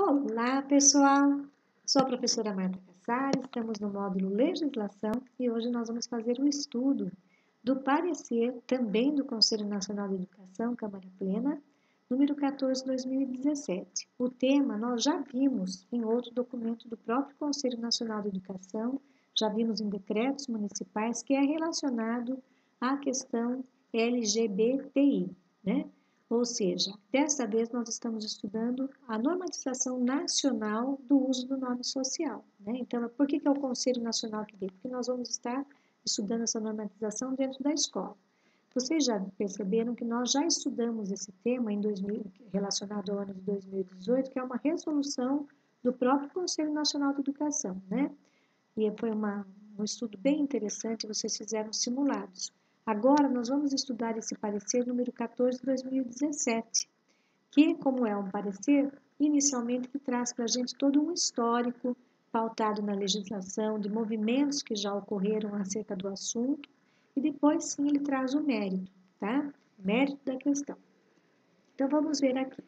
Olá, pessoal! Sou a professora Marta Cassari, estamos no módulo Legislação e hoje nós vamos fazer um estudo do parecer também do Conselho Nacional de Educação, Câmara Plena, número 14/2017. O tema nós já vimos em outro documento do próprio Conselho Nacional de Educação, já vimos em decretos municipais, que é relacionado à questão LGBTI, né? Ou seja, dessa vez nós estamos estudando a normatização nacional do uso do nome social, né? Então, por que é o Conselho Nacional que vem? Porque nós vamos estar estudando essa normatização dentro da escola. Vocês já perceberam que nós já estudamos esse tema relacionado ao ano de 2018, que é uma resolução do próprio Conselho Nacional de Educação, né? E foi um estudo bem interessante, vocês fizeram simulados. Agora, nós vamos estudar esse parecer número 14/2017, que, como é um parecer, inicialmente que traz para a gente todo um histórico pautado na legislação, de movimentos que já ocorreram acerca do assunto, e depois, sim, ele traz o mérito, tá? O mérito da questão. Então, vamos ver aqui.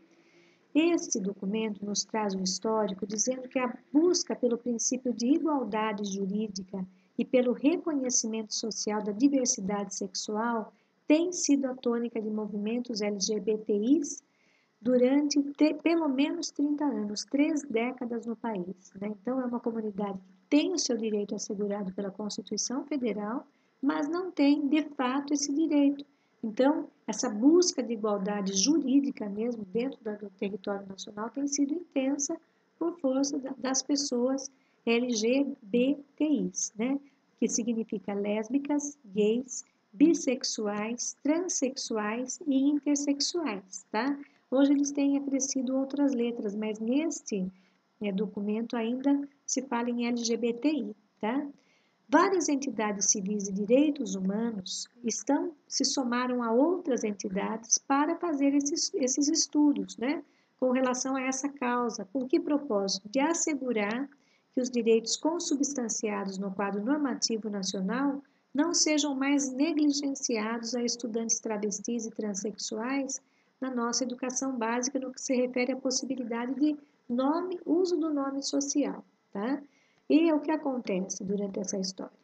Este documento nos traz um histórico dizendo que a busca pelo princípio de igualdade jurídica e pelo reconhecimento social da diversidade sexual tem sido a tônica de movimentos LGBTIs durante pelo menos 30 anos, 3 décadas no país, né? Então, é uma comunidade que tem o seu direito assegurado pela Constituição Federal, mas não tem, de fato, esse direito. Então, essa busca de igualdade jurídica mesmo dentro do território nacional tem sido intensa por força das pessoas LGBTIs, né? Que significa lésbicas, gays, bissexuais, transexuais e intersexuais, tá? Hoje eles têm acrescido outras letras, mas neste documento ainda se fala em LGBTI, tá? Várias entidades civis de direitos humanos se somaram a outras entidades para fazer esses estudos, né? Com relação a essa causa. Com que propósito? De assegurar que os direitos consubstanciados no quadro normativo nacional não sejam mais negligenciados a estudantes travestis e transexuais na nossa educação básica, no que se refere à possibilidade de uso do nome social, tá? E é o que acontece durante essa história.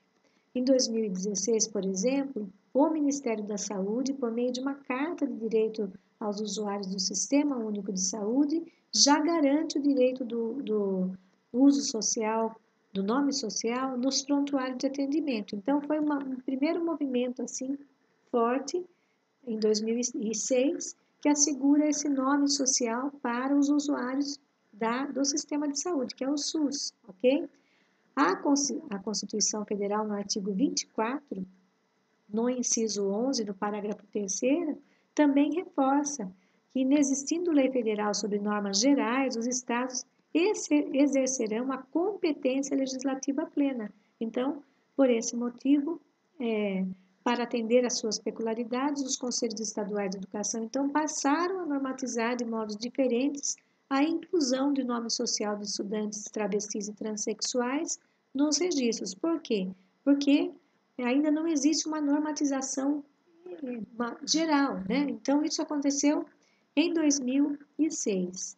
Em 2016, por exemplo, o Ministério da Saúde, por meio de uma carta de direito aos usuários do Sistema Único de Saúde, já garante o direito do uso social, do nome social, nos prontuários de atendimento. Então, foi um primeiro movimento assim forte, em 2006, que assegura esse nome social para os usuários do sistema de saúde, que é o SUS, ok? A Constituição Federal, no artigo 24, no inciso 11, no parágrafo 3º, também reforça que, inexistindo lei federal sobre normas gerais, os estados exercerão a competência legislativa plena. Então, por esse motivo, para atender às suas peculiaridades, os conselhos estaduais de educação, então, passaram a normatizar de modos diferentes a inclusão de nome social de estudantes travestis e transexuais nos registros. Por quê? Porque ainda não existe uma normatização geral, né? Então, isso aconteceu em 2006.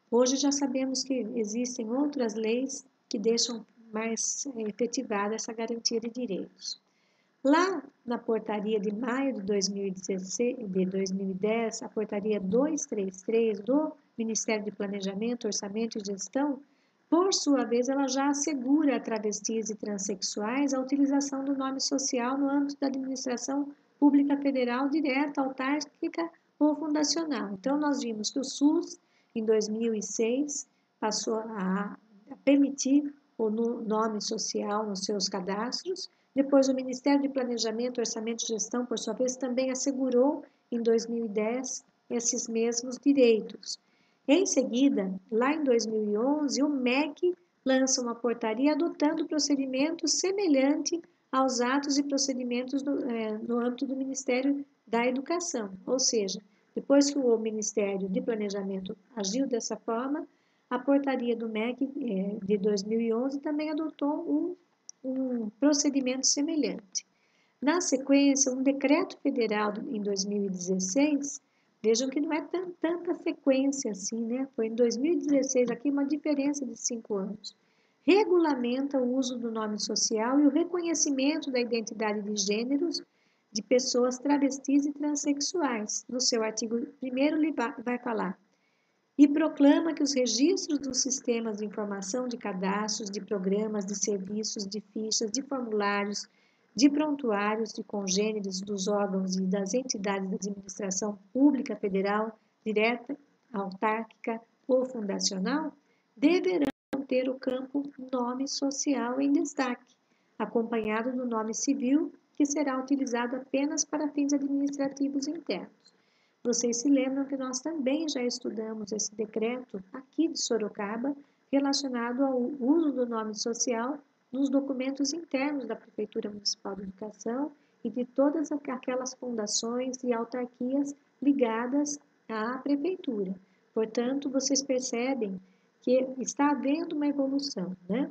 Hoje já sabemos que existem outras leis que deixam mais efetivada essa garantia de direitos. Lá na portaria de maio de 2010, a portaria 233 do Ministério de Planejamento, Orçamento e Gestão, por sua vez, ela já assegura a travestis e transexuais a utilização do nome social no âmbito da administração pública federal direta, autárquica ou fundacional. Então, nós vimos que o SUS, em 2006, passou a permitir o nome social nos seus cadastros. Depois, o Ministério de Planejamento, Orçamento e Gestão, por sua vez, também assegurou, em 2010, esses mesmos direitos. Em seguida, lá em 2011, o MEC lança uma portaria adotando procedimento semelhante aos atos e procedimentos no âmbito do Ministério da Educação. Ou seja, depois que o Ministério de Planejamento agiu dessa forma, a portaria do MEC de 2011 também adotou um procedimento semelhante. Na sequência, um decreto federal em 2016 Vejam que não é tanta sequência assim, né? Foi em 2016, aqui uma diferença de 5 anos. Regulamenta o uso do nome social e o reconhecimento da identidade de gêneros de pessoas travestis e transexuais. No seu artigo 1º, ele vai falar. E proclama que os registros dos sistemas de informação de cadastros, de programas, de serviços, de fichas, de formulários, de prontuários de congêneres dos órgãos e das entidades da administração pública federal, direta, autárquica ou fundacional, deverão ter o campo nome social em destaque, acompanhado do nome civil, que será utilizado apenas para fins administrativos internos. Vocês se lembram que nós também já estudamos esse decreto aqui de Sorocaba, relacionado ao uso do nome social nos documentos internos da Prefeitura Municipal de Educação e de todas aquelas fundações e autarquias ligadas à Prefeitura. Portanto, vocês percebem que está havendo uma evolução, né?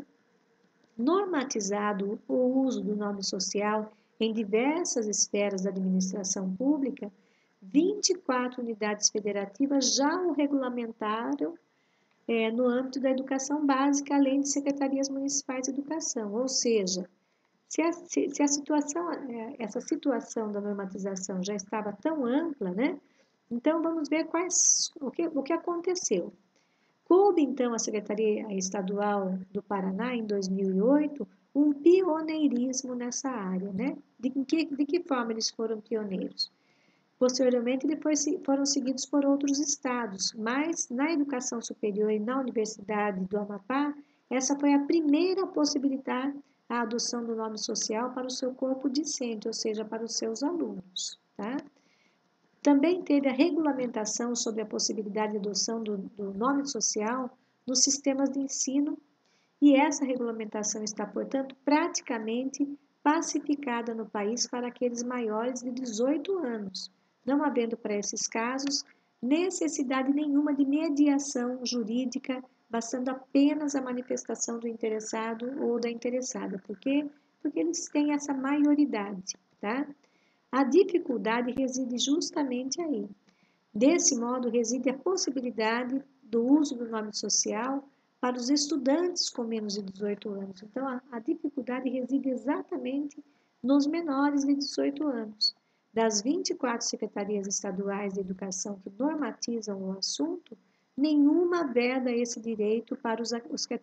Normatizado o uso do nome social em diversas esferas da administração pública, 24 unidades federativas já o regulamentaram no âmbito da educação básica, além de secretarias municipais de educação. Ou seja, se a situação, essa situação da normatização já estava tão ampla, né? Então vamos ver o que aconteceu. Coube, então, à Secretaria Estadual do Paraná, em 2008, um pioneirismo nessa área, né? De que forma eles foram pioneiros? Posteriormente, depois foram seguidos por outros estados, mas na educação superior e na Universidade do Amapá, essa foi a primeira a possibilitar a adoção do nome social para o seu corpo discente, ou seja, para os seus alunos, tá? Também teve a regulamentação sobre a possibilidade de adoção do nome social nos sistemas de ensino, e essa regulamentação está, portanto, praticamente pacificada no país para aqueles maiores de 18 anos, não havendo para esses casos necessidade nenhuma de mediação jurídica, bastando apenas a manifestação do interessado ou da interessada. Por quê? Porque eles têm essa maioridade, tá? A dificuldade reside justamente aí. Desse modo, reside a possibilidade do uso do nome social para os estudantes com menos de 18 anos. Então, a dificuldade reside exatamente nos menores de 18 anos. Das 24 secretarias estaduais de educação que normatizam o assunto, nenhuma veda esse direito para os que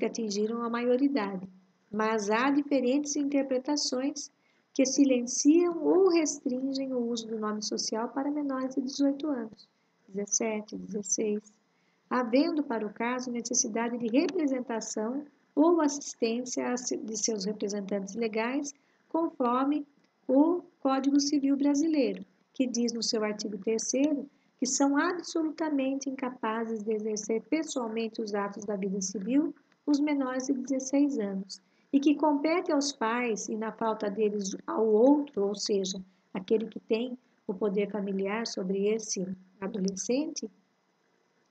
atingiram a maioridade. Mas há diferentes interpretações que silenciam ou restringem o uso do nome social para menores de 18 anos, 17, 16, havendo para o caso necessidade de representação ou assistência de seus representantes legais, conforme o Código Civil Brasileiro, que diz no seu artigo 3º que são absolutamente incapazes de exercer pessoalmente os atos da vida civil os menores de 16 anos, e que compete aos pais, e na falta deles ao outro, ou seja, aquele que tem o poder familiar sobre esse adolescente,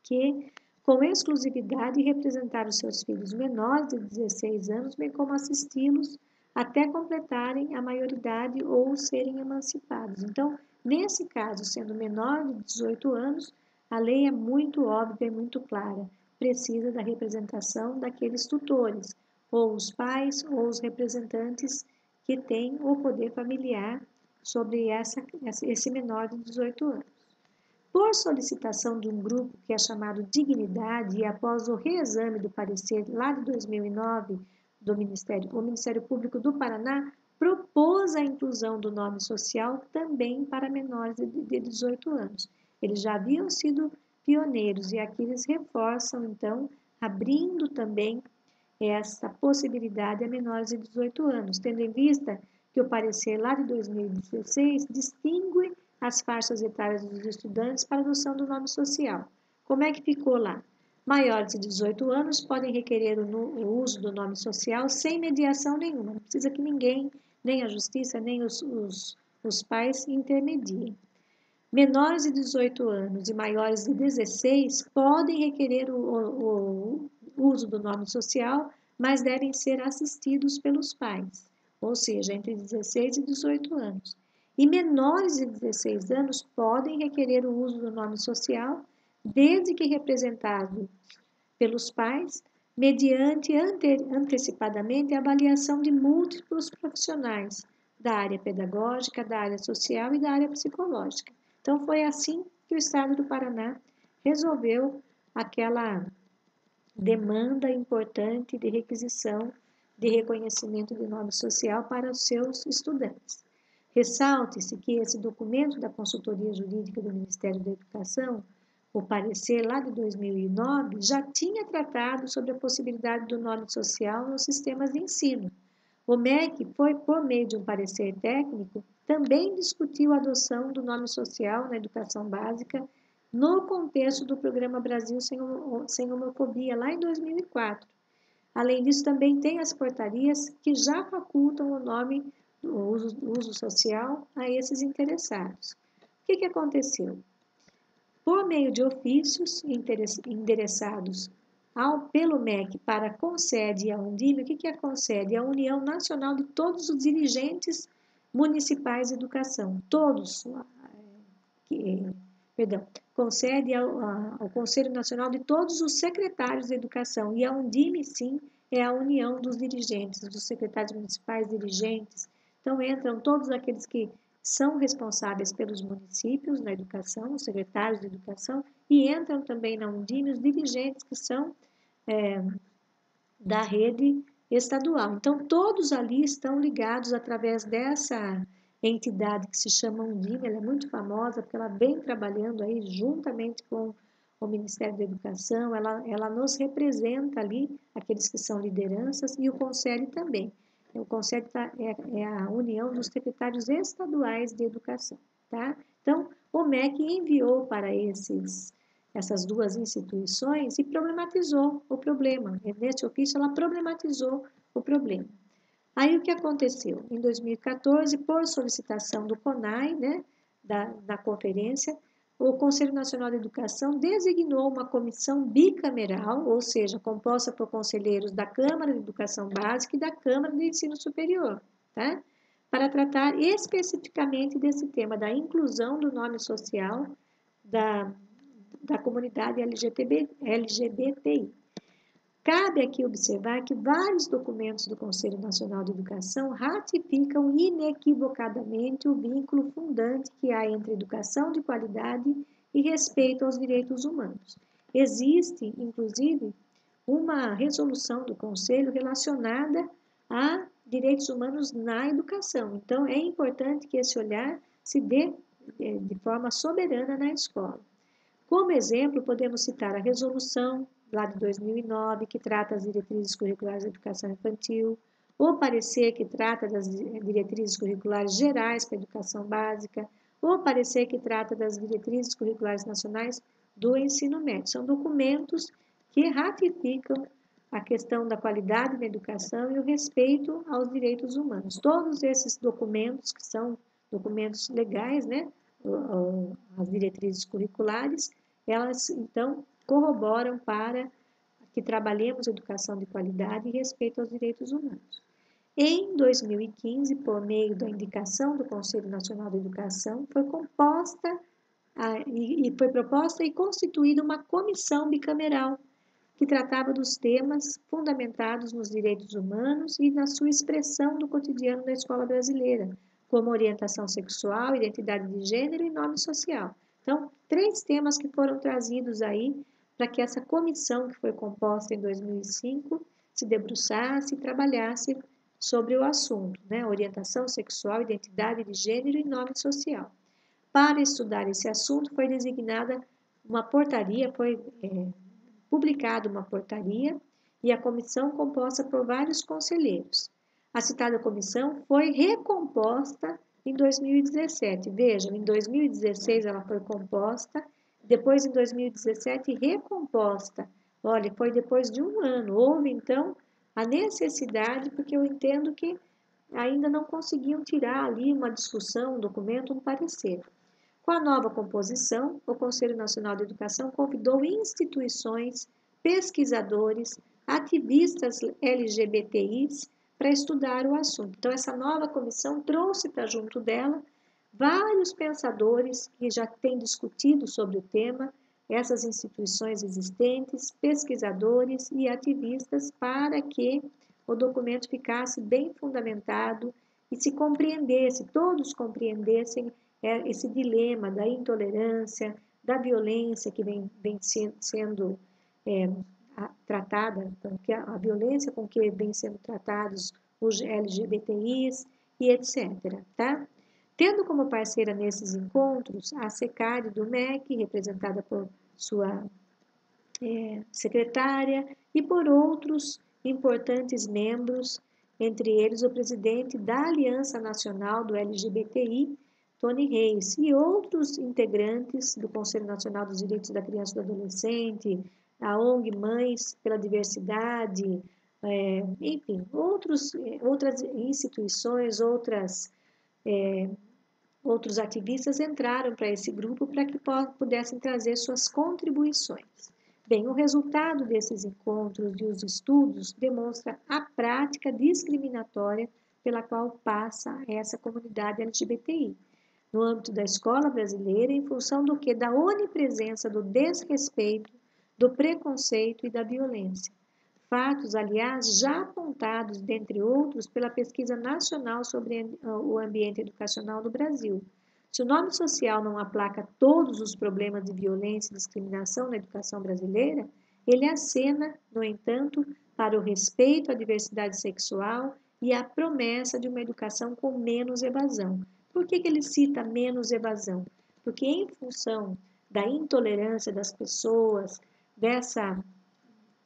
que com exclusividade representar os seus filhos menores de 16 anos, bem como assisti-los até completarem a maioridade ou serem emancipados. Então, nesse caso, sendo menor de 18 anos, a lei é muito óbvia e muito clara. Precisa da representação daqueles tutores, ou os pais ou os representantes que têm o poder familiar sobre esse menor de 18 anos. Por solicitação de um grupo que é chamado Dignidade, e após o reexame do parecer lá de 2009 do o Ministério Público do Paraná propôs a inclusão do nome social também para menores de 18 anos. Eles já haviam sido pioneiros e aqui eles reforçam, então, abrindo também essa possibilidade a menores de 18 anos, tendo em vista que o parecer lá de 2016 distingue as faixas etárias dos estudantes para a adoção do nome social. Como é que ficou lá? Maiores de 18 anos podem requerer o uso do nome social sem mediação nenhuma, não precisa que ninguém, nem a justiça, nem os pais intermediem. Menores de 18 anos e maiores de 16 podem requerer o uso do nome social, mas devem ser assistidos pelos pais, ou seja, entre 16 e 18 anos. e menores de 16 anos podem requerer o uso do nome social, desde que representado pelos pais, mediante antecipadamente a avaliação de múltiplos profissionais da área pedagógica, da área social e da área psicológica. Então, foi assim que o Estado do Paraná resolveu aquela demanda importante de requisição de reconhecimento de nome social para os seus estudantes. Ressalte-se que esse documento da Consultoria Jurídica do Ministério da Educação, o parecer lá de 2009, já tinha tratado sobre a possibilidade do nome social nos sistemas de ensino. O MEC, por meio de um parecer técnico, também discutiu a adoção do nome social na educação básica no contexto do Programa Brasil Sem Homofobia, lá em 2004. Além disso, também tem as portarias que já facultam o nome, o uso social a esses interessados. O que aconteceu? Por meio de ofícios endereçados pelo MEC para a CONSED e a Undime, o que é a CONSED? É a União Nacional de todos os dirigentes municipais de educação, todos, concede ao Conselho Nacional de todos os secretários de educação, e a Undime, sim, é a união dos dirigentes, dos secretários municipais, dirigentes. Então, entram todos aqueles que são responsáveis pelos municípios na educação, os secretários de educação, e entram também na Undime os dirigentes que são da rede estadual. Então, todos ali estão ligados através dessa entidade que se chama Undime. Ela é muito famosa porque ela vem trabalhando aí juntamente com o Ministério da Educação, ela nos representa ali, aqueles que são lideranças, e o Conselho também. O Conselho é a união dos secretários estaduais de educação, tá? Então, o MEC enviou para essas duas instituições e problematizou o problema. Nesse ofício, ela problematizou o problema. Aí, o que aconteceu? Em 2014, por solicitação do CONAI, né, da conferência, o Conselho Nacional de Educação designou uma comissão bicameral, ou seja, composta por conselheiros da Câmara de Educação Básica e da Câmara de Ensino Superior, tá? Para tratar especificamente desse tema da inclusão do nome social da comunidade LGBTI. Cabe aqui observar que vários documentos do Conselho Nacional de Educação ratificam inequivocadamente o vínculo fundante que há entre educação de qualidade e respeito aos direitos humanos. Existe, inclusive, uma resolução do Conselho relacionada a direitos humanos na educação. Então, é importante que esse olhar se dê de forma soberana na escola. Como exemplo, podemos citar a resolução lá de 2009, que trata das diretrizes curriculares da educação infantil, o parecer que trata das diretrizes curriculares gerais para a educação básica, o parecer que trata das diretrizes curriculares nacionais do ensino médio. São documentos que ratificam a questão da qualidade na educação e o respeito aos direitos humanos. Todos esses documentos, que são documentos legais, né, as diretrizes curriculares, elas, então, corroboram para que trabalhemos educação de qualidade e respeito aos direitos humanos. Em 2015, por meio da indicação do Conselho Nacional de Educação, foi proposta e constituída uma comissão bicameral que tratava dos temas fundamentados nos direitos humanos e na sua expressão do cotidiano da escola brasileira, como orientação sexual, identidade de gênero e nome social. Então, 3 temas que foram trazidos aí para que essa comissão, que foi composta em 2005, se debruçasse e trabalhasse sobre o assunto, né? Orientação sexual, identidade de gênero e nome social. Para estudar esse assunto, foi designada uma portaria, foi publicada uma portaria e a comissão composta por vários conselheiros. A citada comissão foi recomposta em 2017. Vejam, em 2016 ela foi composta, depois em 2017 recomposta. Olha, foi depois de 1 ano. Houve, então, a necessidade, porque eu entendo que ainda não conseguiam tirar ali uma discussão, um documento, um parecer. Com a nova composição, o Conselho Nacional de Educação convidou instituições, pesquisadores, ativistas LGBTIs para estudar o assunto. Então, essa nova comissão trouxe para junto dela vários pensadores que já têm discutido sobre o tema, essas instituições existentes, pesquisadores e ativistas, para que o documento ficasse bem fundamentado e se compreendesse, todos compreendessem esse dilema da intolerância, da violência que vem sendo tratada, a violência com que vem sendo tratados os LGBTIs e etc. Tá? Tendo como parceira nesses encontros a SECARE do MEC, representada por sua secretária, e por outros importantes membros, entre eles o presidente da Aliança Nacional do LGBTI, Tony Reis, e outros integrantes do Conselho Nacional dos Direitos da Criança e do Adolescente, a ONG Mães pela Diversidade, enfim, outras instituições, outros ativistas entraram para esse grupo para que pudessem trazer suas contribuições. Bem, o resultado desses encontros e os estudos demonstra a prática discriminatória pela qual passa essa comunidade LGBTI, no âmbito da escola brasileira, em função do que? Da onipresença do desrespeito, do preconceito e da violência. Fatos, aliás, já apontados, dentre outros, pela Pesquisa Nacional sobre o Ambiente Educacional do Brasil. Se o nome social não aplaca todos os problemas de violência e discriminação na educação brasileira, ele acena, no entanto, para o respeito à diversidade sexual e a promessa de uma educação com menos evasão. Por que ele cita menos evasão? Porque, em função da intolerância das pessoas, dessa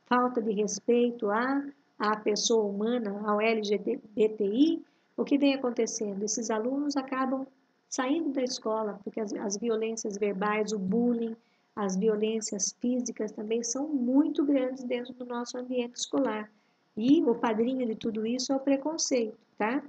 falta de respeito à pessoa humana, ao LGBTI, o que vem acontecendo? Esses alunos acabam saindo da escola, porque as violências verbais, o bullying, as violências físicas também são muito grandes dentro do nosso ambiente escolar. E o padrinho de tudo isso é o preconceito, tá?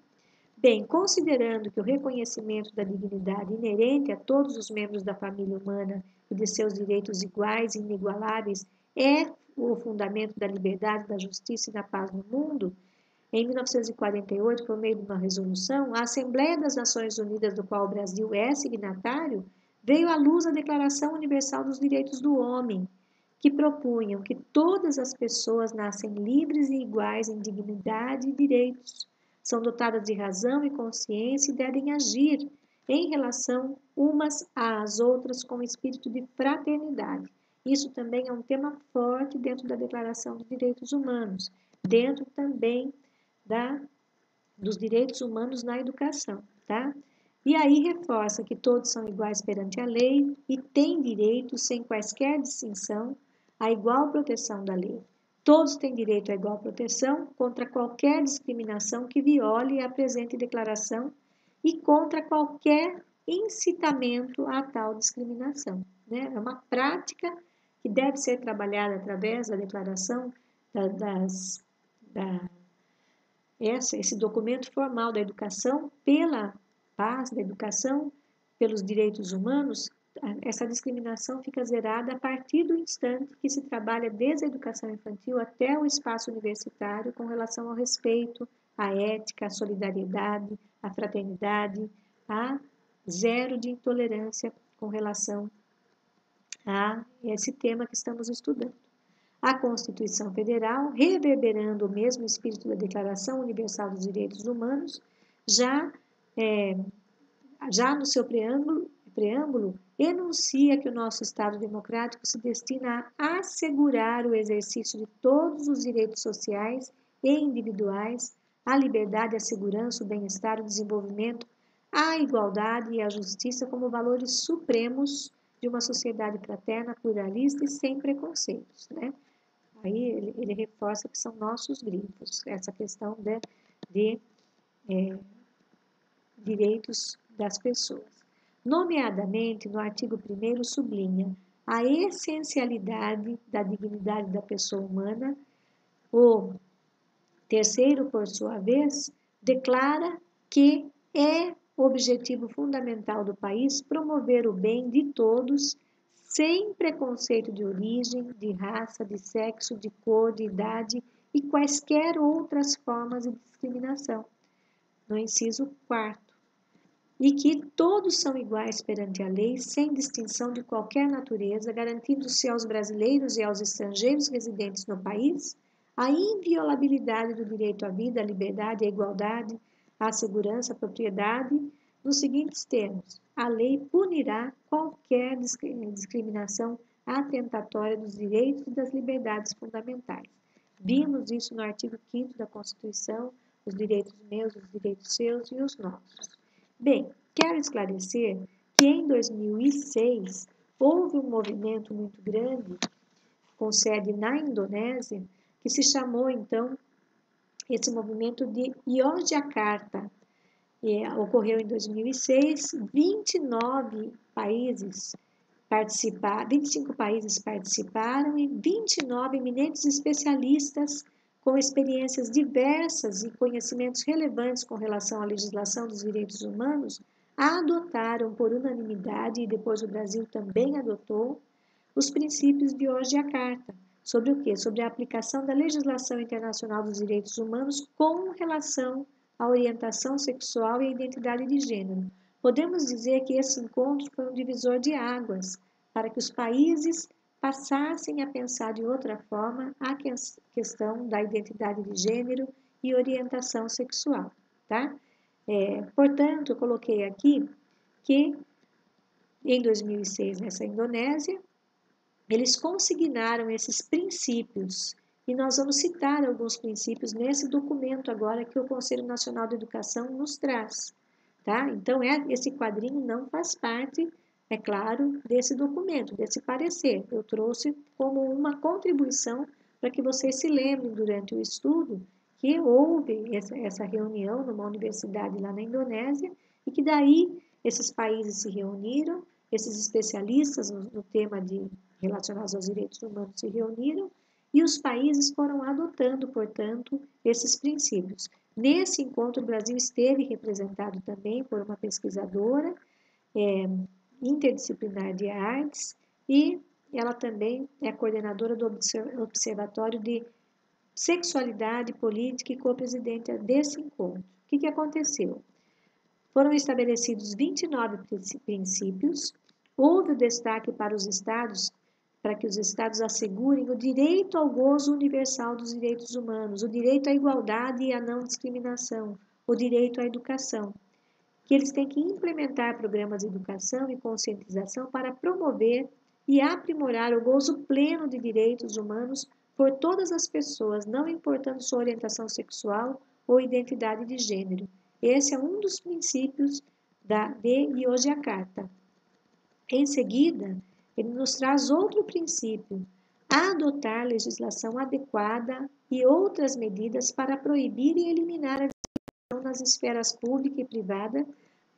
Bem, considerando que o reconhecimento da dignidade inerente a todos os membros da família humana e de seus direitos iguais e inigualáveis é o fundamento da liberdade, da justiça e da paz no mundo, em 1948, por meio de uma resolução, a Assembleia das Nações Unidas, do qual o Brasil é signatário, veio à luz a Declaração Universal dos Direitos do Homem, que propunham que todas as pessoas nascem livres e iguais em dignidade e direitos, são dotadas de razão e consciência e devem agir em relação umas às outras com espírito de fraternidade. Isso também é um tema forte dentro da Declaração dos Direitos Humanos, dentro também dos direitos humanos na educação, tá? E aí reforça que todos são iguais perante a lei e têm direito, sem quaisquer distinção, à igual proteção da lei. Todos têm direito à igual proteção contra qualquer discriminação que viole a presente declaração e contra qualquer incitamento a tal discriminação. Né? É uma prática que deve ser trabalhada através da declaração esse documento formal da educação pela paz, da educação pelos direitos humanos. Essa discriminação fica zerada a partir do instante que se trabalha desde a educação infantil até o espaço universitário com relação ao respeito, à ética, à solidariedade, à fraternidade, a zero de intolerância com relação a esse tema que estamos estudando. A Constituição Federal, reverberando o mesmo espírito da Declaração Universal dos Direitos Humanos, já no seu preâmbulo, enuncia que o nosso Estado democrático se destina a assegurar o exercício de todos os direitos sociais e individuais, a liberdade, a segurança, o bem-estar, o desenvolvimento, a igualdade e a justiça como valores supremos de uma sociedade fraterna, pluralista e sem preconceitos, né? Aí ele reforça que são nossos grifos, essa questão de direitos das pessoas. Nomeadamente, no artigo 1º, sublinha a essencialidade da dignidade da pessoa humana. O terceiro, por sua vez, declara que é objetivo fundamental do país promover o bem de todos, sem preconceito de origem, de raça, de sexo, de cor, de idade e quaisquer outras formas de discriminação. No inciso 4º. e que todos são iguais perante a lei, sem distinção de qualquer natureza, garantindo-se aos brasileiros e aos estrangeiros residentes no país a inviolabilidade do direito à vida, à liberdade, à igualdade, à segurança, à propriedade, nos seguintes termos: a lei punirá qualquer discriminação atentatória dos direitos e das liberdades fundamentais. Vimos isso no artigo 5º da Constituição, os direitos meus, os direitos seus e os nossos. Bem, quero esclarecer que em 2006 houve um movimento muito grande, com sede na Indonésia, que se chamou então esse movimento de Yogyakarta. Ocorreu em 2006, 25 países participaram e 29 eminentes especialistas com experiências diversas e conhecimentos relevantes com relação à legislação dos direitos humanos adotaram por unanimidade, e depois o Brasil também adotou, os princípios de Yogyakarta. Sobre o quê? Sobre a aplicação da legislação internacional dos direitos humanos com relação à orientação sexual e à identidade de gênero. Podemos dizer que esse encontro foi um divisor de águas para que os países passassem a pensar de outra forma a questão da identidade de gênero e orientação sexual, tá? Portanto, eu coloquei aqui que em 2006, nessa Indonésia, eles consignaram esses princípios e nós vamos citar alguns princípios nesse documento agora que o Conselho Nacional de Educação nos traz, tá? Então, esse quadrinho não faz parte, é claro, desse documento, desse parecer. Eu trouxe como uma contribuição para que vocês se lembrem durante o estudo que houve essa reunião numa universidade lá na Indonésia e que daí esses países se reuniram, esses especialistas no tema relacionados aos direitos humanos se reuniram e os países foram adotando, portanto, esses princípios. Nesse encontro, o Brasil esteve representado também por uma pesquisadora interdisciplinar de artes e ela também é coordenadora do Observatório de Sexualidade, Política e co-presidente desse encontro. O que aconteceu? Foram estabelecidos 29 princípios, houve o destaque para os estados, para que os estados assegurem o direito ao gozo universal dos direitos humanos, o direito à igualdade e à não discriminação, o direito à educação, que eles têm que implementar programas de educação e conscientização para promover e aprimorar o gozo pleno de direitos humanos por todas as pessoas, não importando sua orientação sexual ou identidade de gênero. Esse é um dos princípios de Yogyakarta. Em seguida, ele nos traz outro princípio: adotar legislação adequada e outras medidas para proibir e eliminar a discriminação nas esferas pública e privada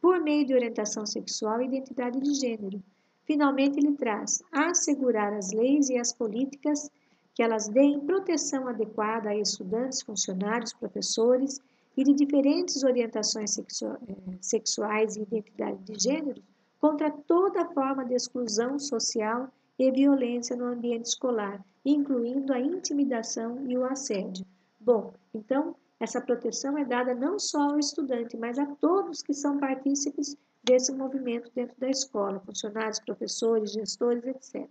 por meio de orientação sexual e identidade de gênero. Finalmente, ele traz assegurar as leis e as políticas que elas deem proteção adequada a estudantes, funcionários, professores e de diferentes orientações sexuais e identidade de gênero contra toda forma de exclusão social e violência no ambiente escolar, incluindo a intimidação e o assédio. Bom, então, essa proteção é dada não só ao estudante, mas a todos que são partícipes desse movimento dentro da escola, funcionários, professores, gestores, etc.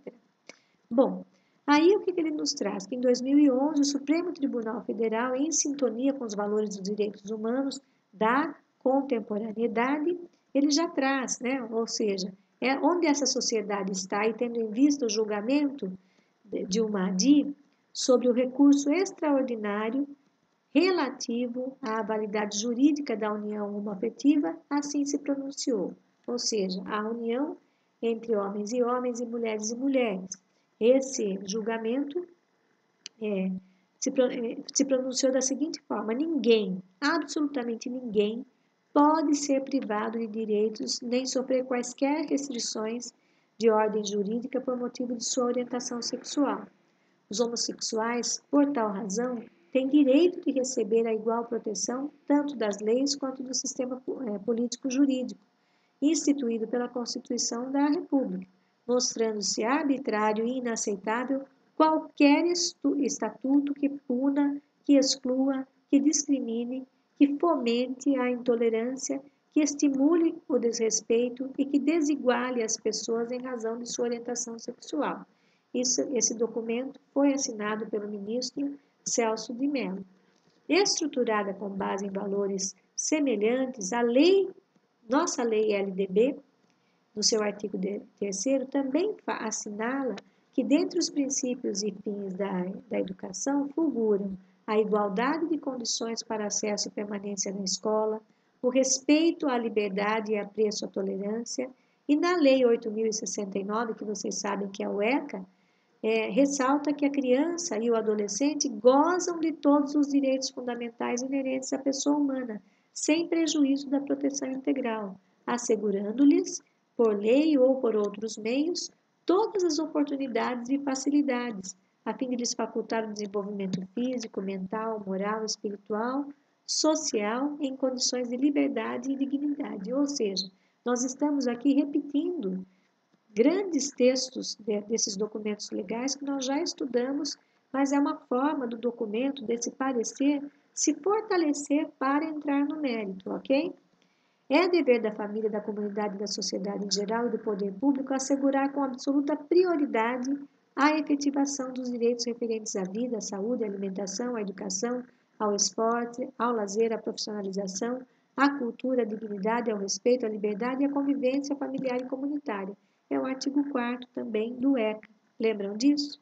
Bom, aí o que ele nos traz? Que em 2011 o Supremo Tribunal Federal, em sintonia com os valores dos direitos humanos da contemporaneidade, ele já traz, né? Ou seja, onde essa sociedade está e tendo em vista o julgamento de uma ADI sobre o recurso extraordinário relativo à validade jurídica da união homoafetiva, assim se pronunciou, ou seja, a união entre homens e mulheres e mulheres. Esse julgamento se pronunciou da seguinte forma: ninguém, absolutamente ninguém, pode ser privado de direitos nem sofrer quaisquer restrições de ordem jurídica por motivo de sua orientação sexual. Os homossexuais, por tal razão, têm direito de receber a igual proteção tanto das leis quanto do sistema político-jurídico, instituído pela Constituição da República, mostrando-se arbitrário e inaceitável qualquer estatuto que puna, que exclua, que discrimine, que fomente a intolerância, que estimule o desrespeito e que desiguale as pessoas em razão de sua orientação sexual. Esse documento foi assinado pelo ministro Celso de Mello. Estruturada com base em valores semelhantes, a lei, nossa lei LDB, no seu artigo 3º, também assinala que dentre os princípios e fins da educação fulguram a igualdade de condições para acesso e permanência na escola, o respeito à liberdade e apreço à tolerância, e na Lei 8.069, que vocês sabem que é o ECA, ressalta que a criança e o adolescente gozam de todos os direitos fundamentais inerentes à pessoa humana, sem prejuízo da proteção integral, assegurando-lhes, por lei ou por outros meios, todas as oportunidades e facilidades, a fim de lhes facultar o desenvolvimento físico, mental, moral, espiritual, social, em condições de liberdade e dignidade. Ou seja, nós estamos aqui repetindo grandes textos desses documentos legais que nós já estudamos, mas é uma forma do documento, desse parecer, se fortalecer para entrar no mérito, ok? É dever da família, da comunidade, da sociedade em geral e do poder público assegurar com absoluta prioridade a efetivação dos direitos referentes à vida, à saúde, à alimentação, à educação, ao esporte, ao lazer, à profissionalização, à cultura, à dignidade, ao respeito, à liberdade e à convivência familiar e comunitária. É o artigo 4º também do ECA. Lembram disso?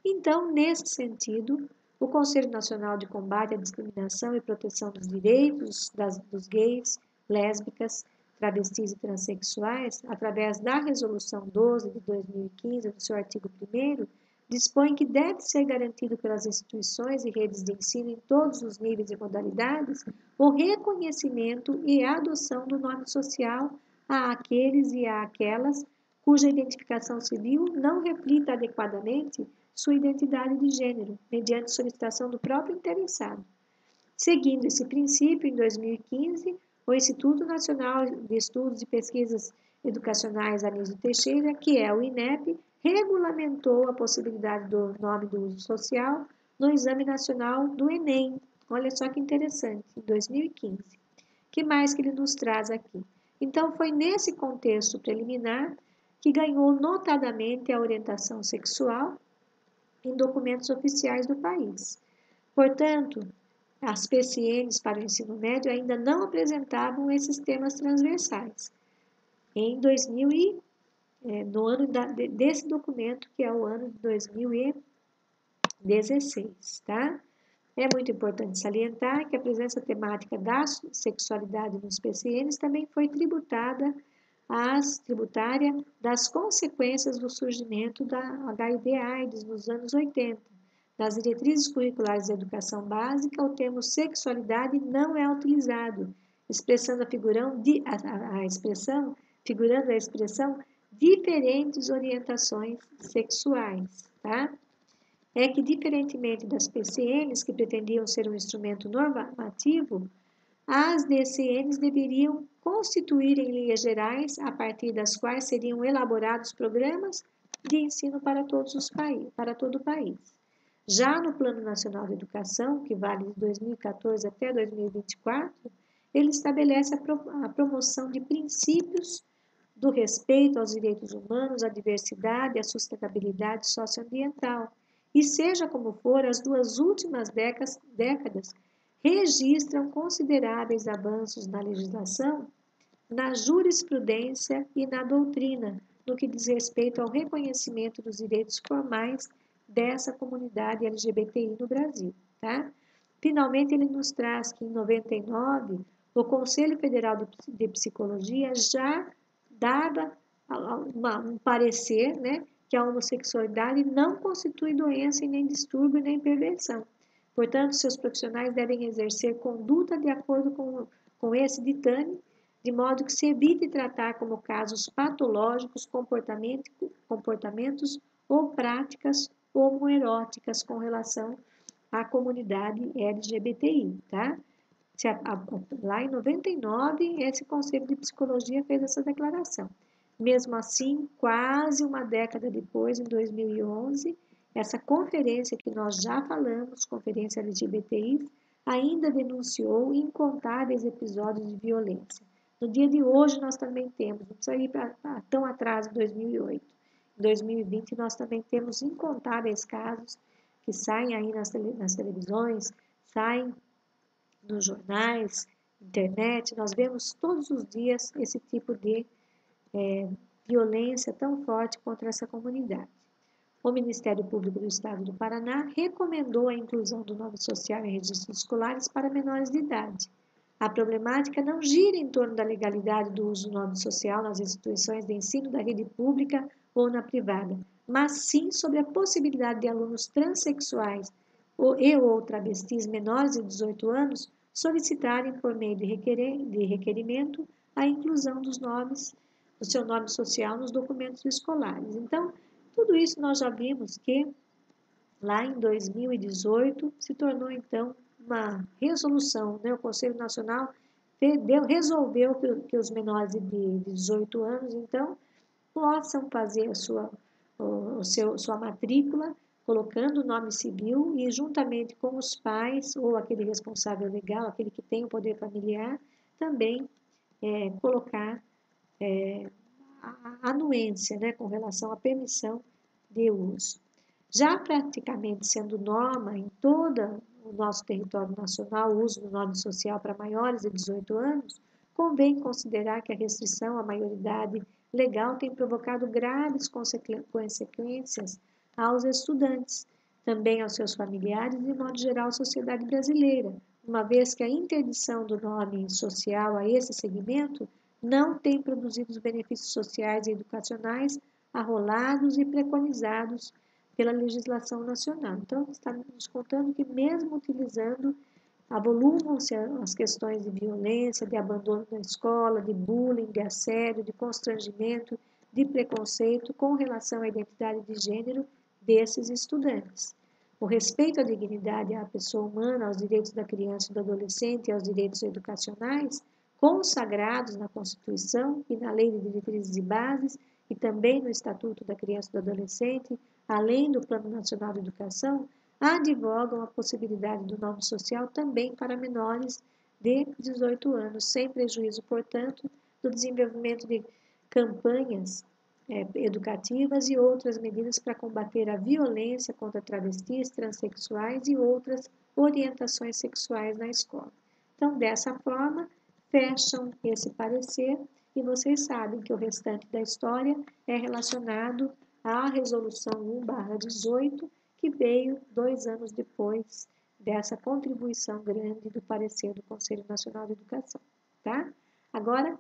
Então, nesse sentido, o Conselho Nacional de Combate à Discriminação e Proteção dos Direitos dos Gays, lésbicas, travestis e transexuais, através da Resolução 12 de 2015, do seu artigo 1º, dispõe que deve ser garantido pelas instituições e redes de ensino em todos os níveis e modalidades o reconhecimento e a adoção do nome social a aqueles e a aquelas cuja identificação civil não reflita adequadamente sua identidade de gênero, mediante solicitação do próprio interessado. Seguindo esse princípio, em 2015, o Instituto Nacional de Estudos e Pesquisas Educacionais Anísio Teixeira, que é o INEP, regulamentou a possibilidade do nome do uso social no Exame Nacional do Enem. Olha só que interessante, em 2015. O que mais que ele nos traz aqui? Então, foi nesse contexto preliminar que ganhou notadamente a orientação sexual em documentos oficiais do país. Portanto, as PCNs para o ensino médio ainda não apresentavam esses temas transversais. Em 2000 no ano desse documento, que é o ano de 2016, tá? É muito importante salientar que a presença temática da sexualidade nos PCNs também foi tributária das consequências do surgimento da HIV/AIDS nos anos 80. Nas diretrizes curriculares da educação básica, o termo sexualidade não é utilizado, figurando a expressão diferentes orientações sexuais, tá? É que, diferentemente das PCNs, que pretendiam ser um instrumento normativo, as DCNs deveriam constituir em linhas gerais, a partir das quais seriam elaborados programas de ensino para todo o país. Já no Plano Nacional de Educação, que vale de 2014 até 2024, ele estabelece a promoção de princípios do respeito aos direitos humanos, à diversidade e à sustentabilidade socioambiental. E seja como for, as duas últimas décadas registram consideráveis avanços na legislação, na jurisprudência e na doutrina, no que diz respeito ao reconhecimento dos direitos formais dessa comunidade LGBTI no Brasil, tá? Finalmente, ele nos traz que, em 99, o Conselho Federal de Psicologia já dava um parecer, né, que a homossexualidade não constitui doença e nem distúrbio nem perversão. Portanto, seus profissionais devem exercer conduta de acordo com esse ditame, de modo que se evite tratar como casos patológicos comportamentos ou práticas homoeróticas com relação à comunidade LGBTI, tá? Lá em 99, esse Conselho de Psicologia fez essa declaração. Mesmo assim, quase uma década depois, em 2011, essa conferência que nós já falamos, Conferência LGBTI, ainda denunciou incontáveis episódios de violência, No dia de hoje nós também temos, não precisa ir tão atrás de 2008. Em 2020 nós também temos incontáveis casos que saem aí nas televisões, saem nos jornais, internet, nós vemos todos os dias esse tipo de violência tão forte contra essa comunidade. O Ministério Público do Estado do Paraná recomendou a inclusão do nome social em registros escolares para menores de idade. A problemática não gira em torno da legalidade do uso do nome social nas instituições de ensino da rede pública ou na privada, mas sim sobre a possibilidade de alunos transexuais ou travestis menores de 18 anos solicitarem, por meio de requerimento, a inclusão dos nomes, do seu nome social nos documentos escolares. Então, tudo isso nós já vimos que lá em 2018 se tornou então uma resolução, né? O Conselho Nacional resolveu que os menores de 18 anos então possam fazer sua matrícula colocando o nome civil e juntamente com os pais ou aquele responsável legal, aquele que tem o poder familiar, também colocar a anuência, né, com relação à permissão de uso. Já praticamente sendo norma em todo o nosso território nacional o uso do nome social para maiores de 18 anos, convém considerar que a restrição à maioridade legal tem provocado graves consequências aos estudantes, também aos seus familiares e, de modo geral, à sociedade brasileira, uma vez que a interdição do nome social a esse segmento não tem produzido os benefícios sociais e educacionais arrolados e preconizados pela legislação nacional. Então, está nos contando que mesmo utilizando, avolumam-se as questões de violência, de abandono da escola, de bullying, de assédio, de constrangimento, de preconceito com relação à identidade de gênero desses estudantes. O respeito à dignidade à pessoa humana, aos direitos da criança e do adolescente e aos direitos educacionais, consagrados na Constituição e na Lei de Diretrizes e Bases, e também no Estatuto da Criança e do Adolescente, além do Plano Nacional de Educação, advogam a possibilidade do nome social também para menores de 18 anos, sem prejuízo, portanto, do desenvolvimento de campanhas educativas e outras medidas para combater a violência contra travestis, transexuais e outras orientações sexuais na escola. Então, dessa forma, fecham esse parecer e vocês sabem que o restante da história é relacionado à Resolução 1/18, que veio 2 anos depois dessa contribuição grande do parecer do Conselho Nacional de Educação, tá? Agora,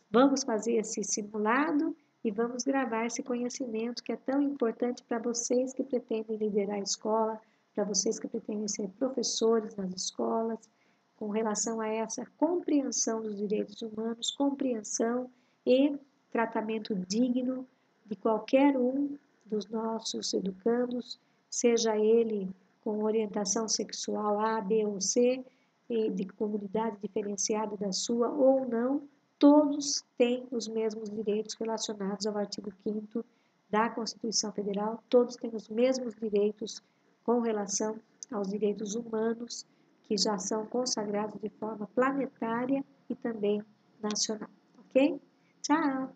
vamos fazer esse simulado e vamos gravar esse conhecimento que é tão importante para vocês que pretendem liderar a escola, para vocês que pretendem ser professores nas escolas, com relação a essa compreensão dos direitos humanos, compreensão e tratamento digno de qualquer um dos nossos educandos, seja ele com orientação sexual A, B ou C, e de comunidade diferenciada da sua ou não, todos têm os mesmos direitos relacionados ao artigo 5º da Constituição Federal, todos têm os mesmos direitos com relação aos direitos humanos que já são consagrados de forma planetária e também nacional, ok? Tchau!